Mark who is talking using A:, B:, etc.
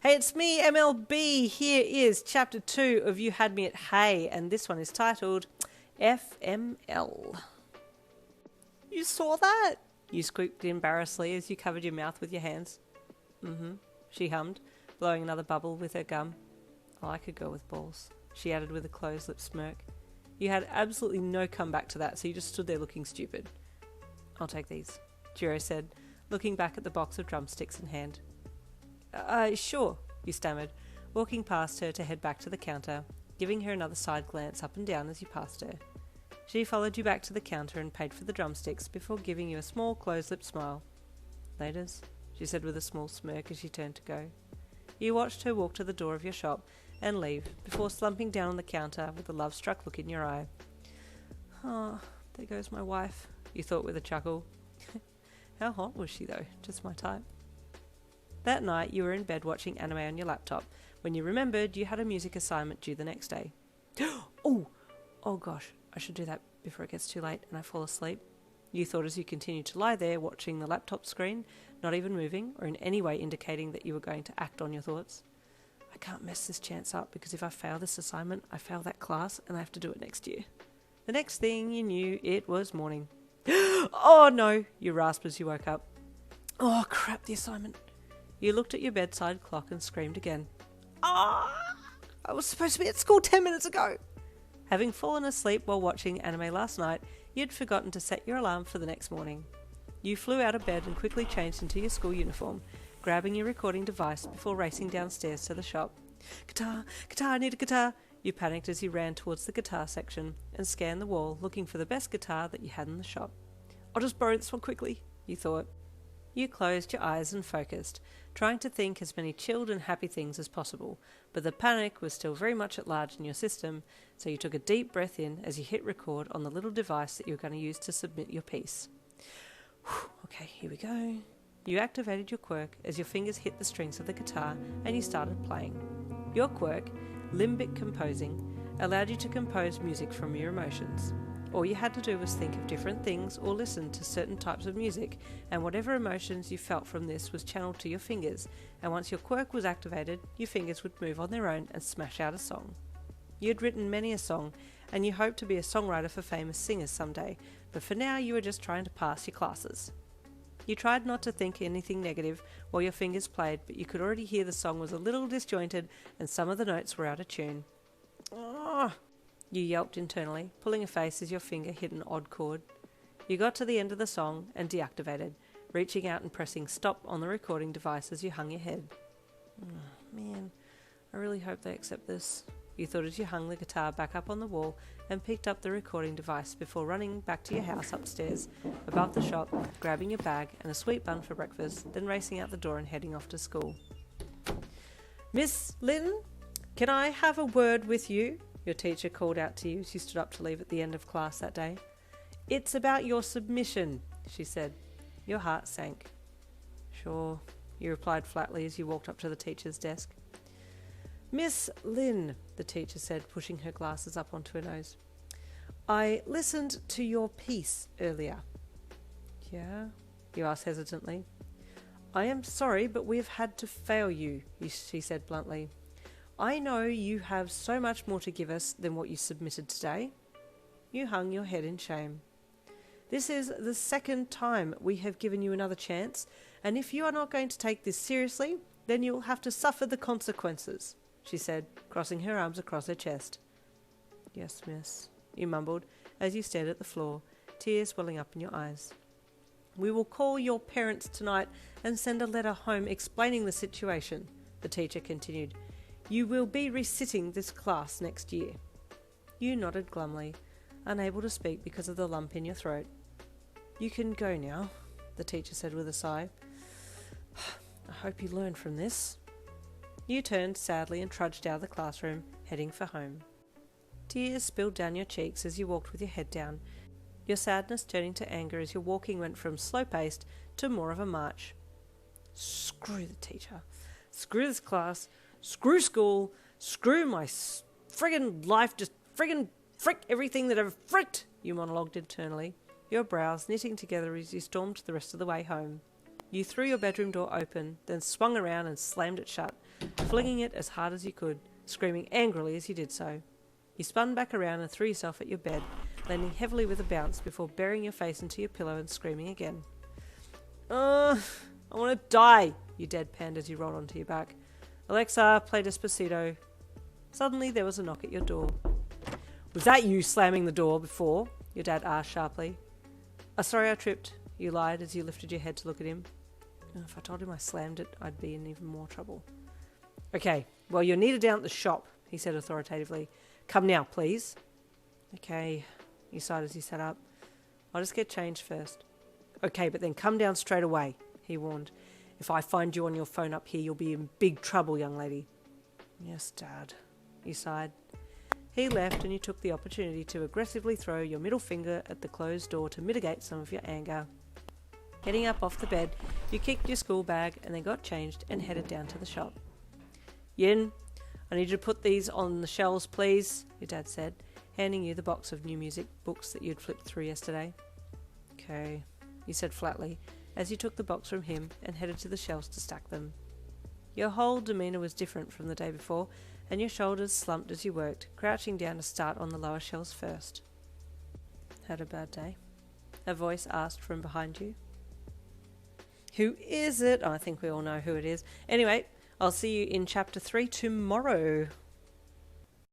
A: Hey, it's me, MLB. Here is chapter 2 of You Had Me at Hey, and this one is titled FML. You saw that? You squeaked embarrassedly as you covered your mouth with your hands. She hummed, blowing another bubble with her gum. I like a girl with balls, she added with a closed-lipped smirk. You had absolutely no comeback to that, so you just stood there looking stupid. I'll take these, Jirou said, looking back at the box of drumsticks in hand. Sure, you stammered, walking past her to head back to the counter, giving her another side glance up and down as you passed her. She followed you back to the counter and paid for the drumsticks before giving you a small closed-lipped smile. Laters, she said with a small smirk as she turned to go. You watched her walk to the door of your shop and leave before slumping down on the counter with a love-struck look in your eye. Oh, there goes my wife, you thought with a chuckle. How hot was she though? Just my type. That night you were in bed watching anime on your laptop when you remembered you had a music assignment due the next day. Oh gosh, I should do that before it gets too late and I fall asleep. You thought as you continued to lie there watching the laptop screen, not even moving or in any way indicating that you were going to act on your thoughts. I can't mess this chance up because if I fail this assignment, I fail that class and I have to do it next year. The next thing you knew, it was morning. Oh no, you rasped as you woke up. Oh crap, the assignment. You looked at your bedside clock and screamed again. I was supposed to be at school 10 minutes ago. Having fallen asleep while watching anime last night, you'd forgotten to set your alarm for the next morning. You flew out of bed and quickly changed into your school uniform, grabbing your recording device before racing downstairs to the shop. Guitar, I need a guitar. You panicked as you ran towards the guitar section and scanned the wall looking for the best guitar that you had in the shop. I'll just borrow this one quickly, you thought. You closed your eyes and focused, trying to think as many chilled and happy things as possible, but the panic was still very much at large in your system, so you took a deep breath in as you hit record on the little device that you were going to use to submit your piece. Okay, here we go. You activated your quirk as your fingers hit the strings of the guitar and you started playing. Your quirk, limbic composing, allowed you to compose music from your emotions. All you had to do was think of different things or listen to certain types of music, and whatever emotions you felt from this was channeled to your fingers, and once your quirk was activated, your fingers would move on their own and smash out a song. You had written many a song, and you hoped to be a songwriter for famous singers someday, but for now you were just trying to pass your classes. You tried not to think anything negative while your fingers played, but you could already hear the song was a little disjointed and some of the notes were out of tune. You yelped internally, pulling a face as your finger hit an odd chord. You got to the end of the song and deactivated, reaching out and pressing stop on the recording device as you hung your head. Man, I really hope they accept this, you thought as you hung the guitar back up on the wall and picked up the recording device before running back to your house upstairs, above the shop, grabbing your bag and a sweet bun for breakfast, then racing out the door and heading off to school. Miss Lynn, can I have a word with you? Your teacher called out to you as you stood up to leave at the end of class that day. It's about your submission, she said. Your heart sank. Sure, you replied flatly as you walked up to the teacher's desk. Miss Lynn, the teacher said, pushing her glasses up onto her nose. I listened to your piece earlier. Yeah? You asked hesitantly. I am sorry, but we have had to fail you, she said bluntly. I know you have so much more to give us than what you submitted today. You hung your head in shame. This is the second time we have given you another chance, and if you are not going to take this seriously, then you will have to suffer the consequences, she said, crossing her arms across her chest. Yes, miss, you mumbled as you stared at the floor, tears welling up in your eyes. We will call your parents tonight and send a letter home explaining the situation, the teacher continued. You will be resitting this class next year. You nodded glumly, unable to speak because of the lump in your throat. You can go now, the teacher said with a sigh. I hope you learned from this. You turned sadly and trudged out of the classroom, heading for home. Tears spilled down your cheeks as you walked with your head down, your sadness turning to anger as your walking went from slow-paced to more of a march. Screw the teacher. Screw this class. Screw school, screw my friggin' life, just frick everything that I've fricked, you monologued internally, your brows knitting together as you stormed the rest of the way home. You threw your bedroom door open, then swung around and slammed it shut, flinging it as hard as you could, screaming angrily as you did so. You spun back around and threw yourself at your bed, landing heavily with a bounce before burying your face into your pillow and screaming again. I want to die, you deadpanned as you rolled onto your back. Alexa, play Despacito. Suddenly there was a knock at your door. Was that you slamming the door before? Your dad asked sharply. Sorry I tripped, you lied as you lifted your head to look at him. If I told him I slammed it, I'd be in even more trouble. Okay, well, you're needed down at the shop, he said authoritatively. Come now, please. Okay, you sighed as he sat up. I'll just get changed first. Okay, but then come down straight away, he warned. If I find you on your phone up here, you'll be in big trouble, young lady. Yes, Dad, you sighed. He left and you took the opportunity to aggressively throw your middle finger at the closed door to mitigate some of your anger. Getting up off the bed, you kicked your school bag and then got changed and headed down to the shop. Yin, I need you to put these on the shelves, please, your dad said, handing you the box of new music books that you'd flipped through yesterday. Okay, you said flatly, as you took the box from him and headed to the shelves to stack them. Your whole demeanour was different from the day before, and your shoulders slumped as you worked, crouching down to start on the lower shelves first. Had a bad day? A voice asked from behind you. Who is it? I think we all know who it is. Anyway, I'll see you in Chapter 3 tomorrow.